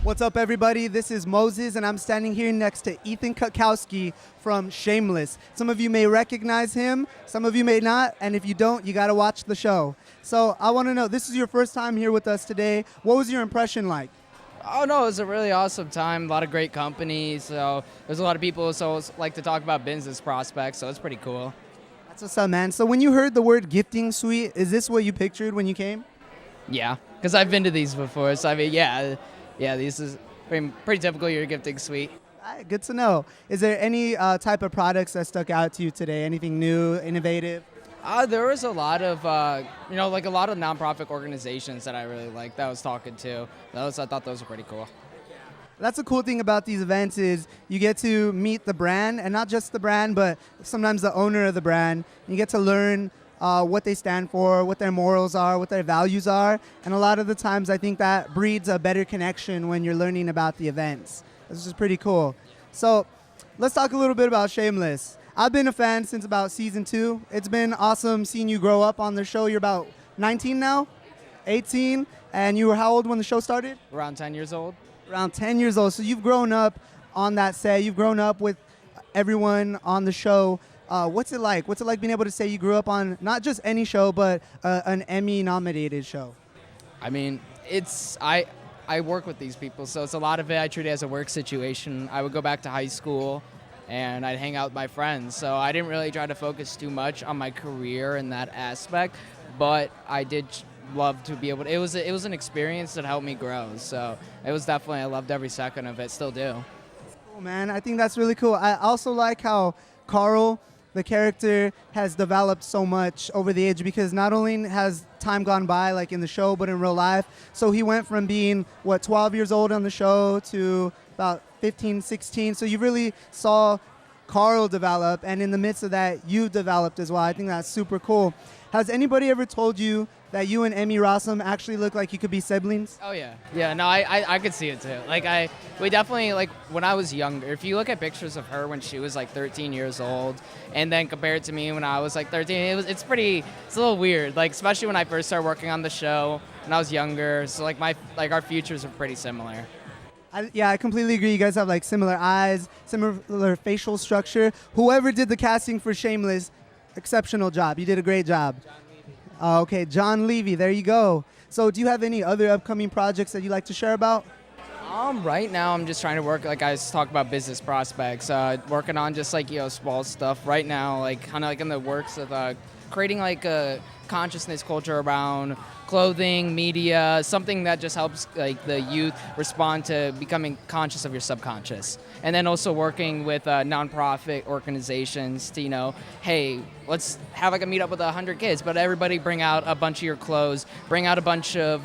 What's up, everybody? This is Moses, and I'm standing here next to Ethan Cutkosky from Shameless. Some of you may recognize him, some of you may not, and if you don't, you got to watch the show. So I want to know, this is your first time here with us today. What was your impression like? Oh, no, it was a really awesome time. A lot of great companies. So there's a lot of people who like to talk about business prospects, so it's pretty cool. That's what's up, man. So when you heard the word gifting suite, is this what you pictured when you came? Yeah, because I've been to these before. So, I mean, yeah, this is pretty typical your gifting suite. All right, good to know. Is there any type of products that stuck out to you today? Anything new, innovative? There was a lot of, like a lot of nonprofit organizations that I really liked that I was talking to. I thought those were pretty cool. That's the cool thing about these events is you get to meet the brand, and not just the brand, but sometimes the owner of the brand. You get to learn what they stand for, what their morals are, what their values are. And a lot of the times I think that breeds a better connection when you're learning about the events. This is pretty cool. So let's talk a little bit about Shameless. I've been a fan since about season 2. It's been awesome seeing you grow up on the show. You're about 19 now, 18, and you were how old when the show started? Around 10 years old. Around 10 years old. So you've grown up on that set. You've grown up with everyone on the show. What's it like? What's it like being able to say you grew up on not just any show, but an Emmy Nominated show? I mean, I work with these people, so it's a lot of it I treat it as a work situation. I would go back to high school and I'd hang out with my friends. So I didn't really try to focus too much on my career in that aspect, but I did love to be able to, it was an experience that helped me grow. So it was definitely, I loved every second of it, still do. Cool, man. I think that's really cool. I also like how Carl, the character, has developed so much over the age, because not only has time gone by like in the show, but in real life. So he went from being, 12 years old on the show to about 15, 16. So you really saw Carl develop, and in the midst of that, you developed as well. I think that's super cool. Has anybody ever told you that you and Emmy Rossum actually look like you could be siblings? Oh, yeah. Yeah, no, I could see it, too. We definitely, when I was younger, if you look at pictures of her when she was, 13 years old, and then compare it to me when I was, 13, it's a little weird, especially when I first started working on the show when I was younger. So, our futures are pretty similar. I completely agree. You guys have, similar eyes, similar facial structure. Whoever did the casting for Shameless, exceptional job. You did a great job. Okay, John Levy, there you go. So do you have any other upcoming projects that you'd like to share about? Right now I'm just trying to work, I talk about business prospects, working on just small stuff right now, kind of in the works of creating a consciousness culture around clothing, media, something that just helps the youth respond to becoming conscious of your subconscious. And then also working with nonprofit organizations to, hey, let's have a meetup with 100 kids, but everybody bring out a bunch of your clothes, bring out a bunch of,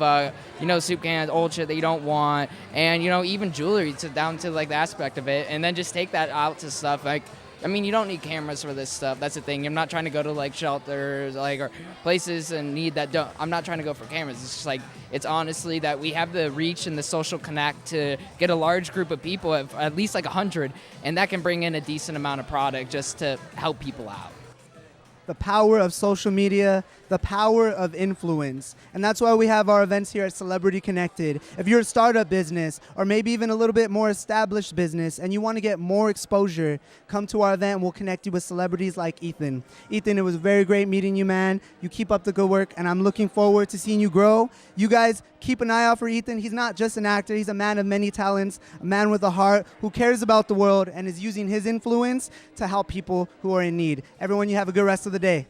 soup cans, old shit that you don't want, and, even jewelry down to the aspect of it, and then just take that out to stuff you don't need cameras for this stuff. That's the thing. I'm not trying to go to shelters or places in need that don't. I'm not trying to go for cameras. It's just it's honestly that we have the reach and the social connect to get a large group of people, at least 100, and that can bring in a decent amount of product just to help people out. The power of social media, the power of influence. And that's why we have our events here at Celebrity Connected. If you're a startup business or maybe even a little bit more established business and you want to get more exposure, come to our event and we'll connect you with celebrities like Ethan. Ethan, it was very great meeting you, man. You keep up the good work, and I'm looking forward to seeing you grow. You guys keep an eye out for Ethan. He's not just an actor. He's a man of many talents, a man with a heart who cares about the world and is using his influence to help people who are in need. Everyone, you have a good rest of the day.